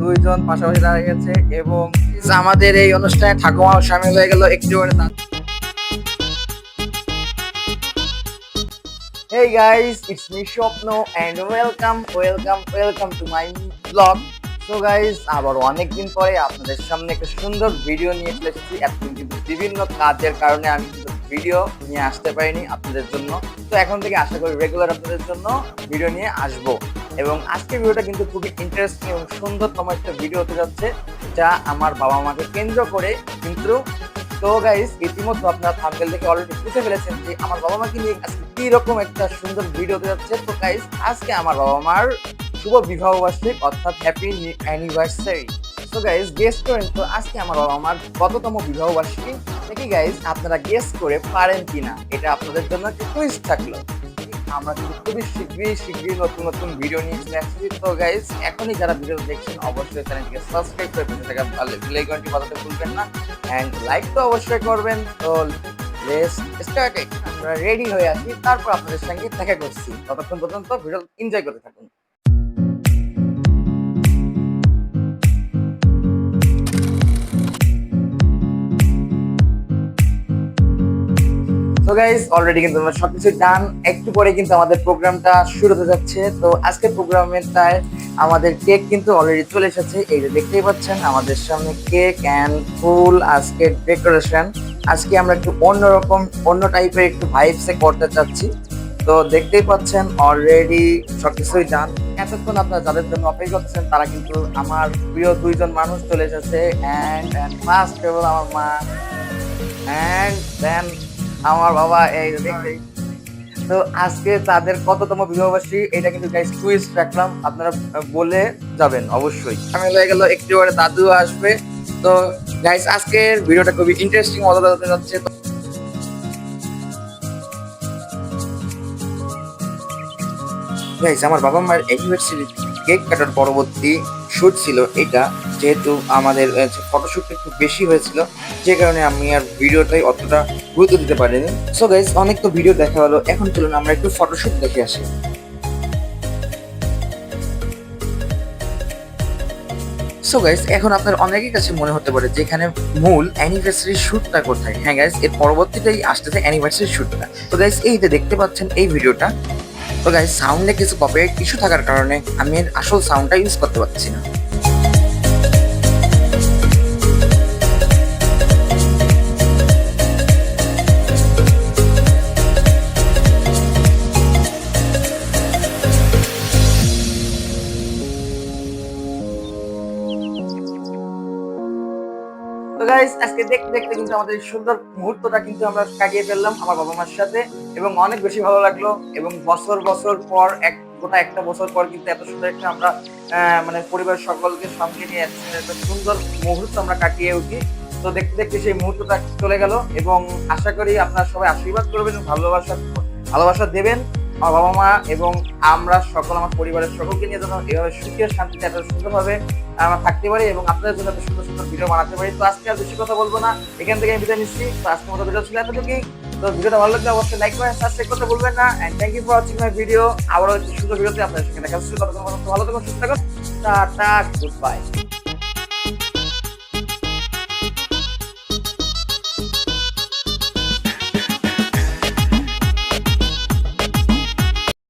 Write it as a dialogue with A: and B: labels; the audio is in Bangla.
A: দুইজন পাশাপাশি দাঁড়িয়ে গেছে এবং আমাদের এই অনুষ্ঠানে ঠাকুমাও সামিল হয়ে গেল একটু করে। Hey guys, it's me Shopno and welcome to my vlog. So guys, আবার অনেকদিন পরে আপনাদের সামনে একটা সুন্দর ভিডিও নিয়ে চলে এসেছি। এতদিন কিন্তু বিভিন্ন কাজের কারণে আমি কিন্তু ভিডিও নিয়ে আসতে পারিনি আপনাদের জন্য। তো এখন থেকে আশা করি রেগুলার আপনাদের জন্য ভিডিও নিয়ে আসবো। এবং আজকের ভিডিওটা কিন্তু খুবই ইন্টারেস্টিং এবং সুন্দরতম একটা ভিডিও হতে যাচ্ছে, যা আমার বাবা মাকে কেন্দ্র করে কিন্তু। তো গাইস, ইতিমধ্যে আপনারা থাম্বনেল দেখে অলরেডি বুঝে ফেলেছেন যে আমার বাবা মাকে নিয়ে আজকে কি রকম একটা সুন্দর ভিডিও হতে যাচ্ছে। তো গাইস, আজকে আমার বাবা মার শুভ বিবাহ বার্ষিক, অর্থাৎ হ্যাপি অ্যানিভার্সারি। তো গাইস, গেস করেন তো আজকে আমার বাবা মার কততম বিবাহ বার্ষিকী? দেখি গাইস আপনারা গেস করে পারেন কিনা, এটা আপনাদের জন্য একটা কুইজ থাকলো। আমরা কিন্তু খুবই শীঘ্রই নতুন ভিডিও নিয়ে চলে আসছি। তো গাইস, এখনই যারা ভিডিও দেখছেন অবশ্যই চ্যানেলটিকে সাবস্ক্রাইব করে পাশে থাকা বেল আইকনটি বাজাতে ভুলবেন না, এন্ড লাইক তো অবশ্যই করবেন। তো লেটস স্টার্ট ইট। আমরা রেডি হয়ে আছি, তারপর আপনাদের সঙ্গে দেখা করছি। ততক্ষণ পর্যন্ত ভিডিও এনজয় করতে থাকুন। তো গাইস, অলরেডি কিন্তু আমরা সবকিছু ডান। একটু পরে কিন্তু আমাদের প্রোগ্রামটা শুরু হতে যাচ্ছে। তো আজকের প্রোগ্রামেরটায় আমাদের কেক কিন্তু অলরেডি চলে এসেছে। এই যে দেখতেই পাচ্ছেন আমাদের সামনে কেক এন্ড ফুল আজকের ডেকোরেশন। আজকে আমরা একটু অন্যরকম অন্য টাইপের একটু ভাইবসে করতে চাচ্ছি। তো দেখতেই পাচ্ছেন অলরেডি সবকিছুই ডান। এতক্ষণ আপনারা যাদের জন্য অপেক্ষা করছেন তারা কিন্তু আমার প্রিয় দুইজন মানুষ চলে এসেছে। এন্ড ফার্স্ট হলো আমার মা, এন্ড দেন আমার বাবা। এই দেখতে, তো আজকে তাদের কততম বিবাহবার্ষিকী এটা কিন্তু গাইস টুইস্ট রাখলাম, আপনারা বলে যাবেন অবশ্যই। আমি হয়ে গেল একটু পরে দাদু আসবে। তো গাইস, আজকের ভিডিওটা খুবই ইন্টারেস্টিং মজাদার হতে যাচ্ছে। গাইস, আমার বাবা মায়ের অ্যানিভার্সারি কেক কাটার পরবর্তী শুট ছিল এটা, যেহেতু আমাদের ফটোশুটটা একটু বেশি হয়েছিল, যে কারণে আমি আর ভিডিওটাই অতটা গুরুত্ব দিতে পারিনি। সো গাইস, অনেক তো ভিডিও দেখা হলো, এখন চলুন আমরা একটু ফটোশুট দেখে আসি। সো গাইস, এখন আপনার অনেকের কাছে মনে হতে পারে যে এখানে মূল অ্যানিভার্সারি শুটটা কোথায়। হ্যাঁ গাইস, এর পরবর্তীতেই আসতেছে অ্যানিভার্সারি শুটটা। তো গাইস, এই যে দেখতে পাচ্ছেন এই ভিডিওটা। তো গাইস, সাউন্ডে কিছু কপিরাইট ইস্যু থাকার কারণে আমি এর আসল সাউন্ডটা ইউজ করতে পারছি না। তো গাইস, আজকে দেখতে দেখতে কিন্তু আমাদের সুন্দর মুহূর্তটা কিন্তু আমরা কাটিয়ে ফেললাম আমার বাবা মার সাথে, এবং অনেক বেশি ভালো লাগলো। এবং বছর পর একটা বছর পর কিন্তু এত সুন্দর একটা আমরা মানে পরিবারের সকলকে সঙ্গে নিয়ে একটা সুন্দর মুহূর্ত আমরা কাটিয়ে উঠি। তো দেখতে দেখতে সেই মুহূর্তটা চলে গেল, এবং আশা করি আপনারা সবাই আশীর্বাদ করবেন, ভালোবাসা দেবেন আমার বাবা মা এবং আমরা সকল আমার পরিবারের সকলকে নিয়ে যেন এভাবে সুখে শান্তিতে এত সুন্দরভাবে আমরা থাকতে পারি এবং আপনাদের জন্য এত সুন্দর সুন্দর ভিডিও বানাতে পারি। তো আজকে আর বেশি কথা বলবো না, এখান থেকে আমি বিদায় নিচ্ছি। তো আজকের মতো ভিডিও ছিল এতটুকুই। তো ভিডিওটা ভালো লাগলে অবশ্যই লাইক করেন, সাবস্ক্রাইব করতে ভুলবেন না। And thank you for watching my video. আবারও একটি সুন্দর ভিডিওতে আপনাদের সঙ্গে দেখা হচ্ছে। ততক্ষণ ভালো থাকুন, সুস্থ থাকুন। Tata, good bye.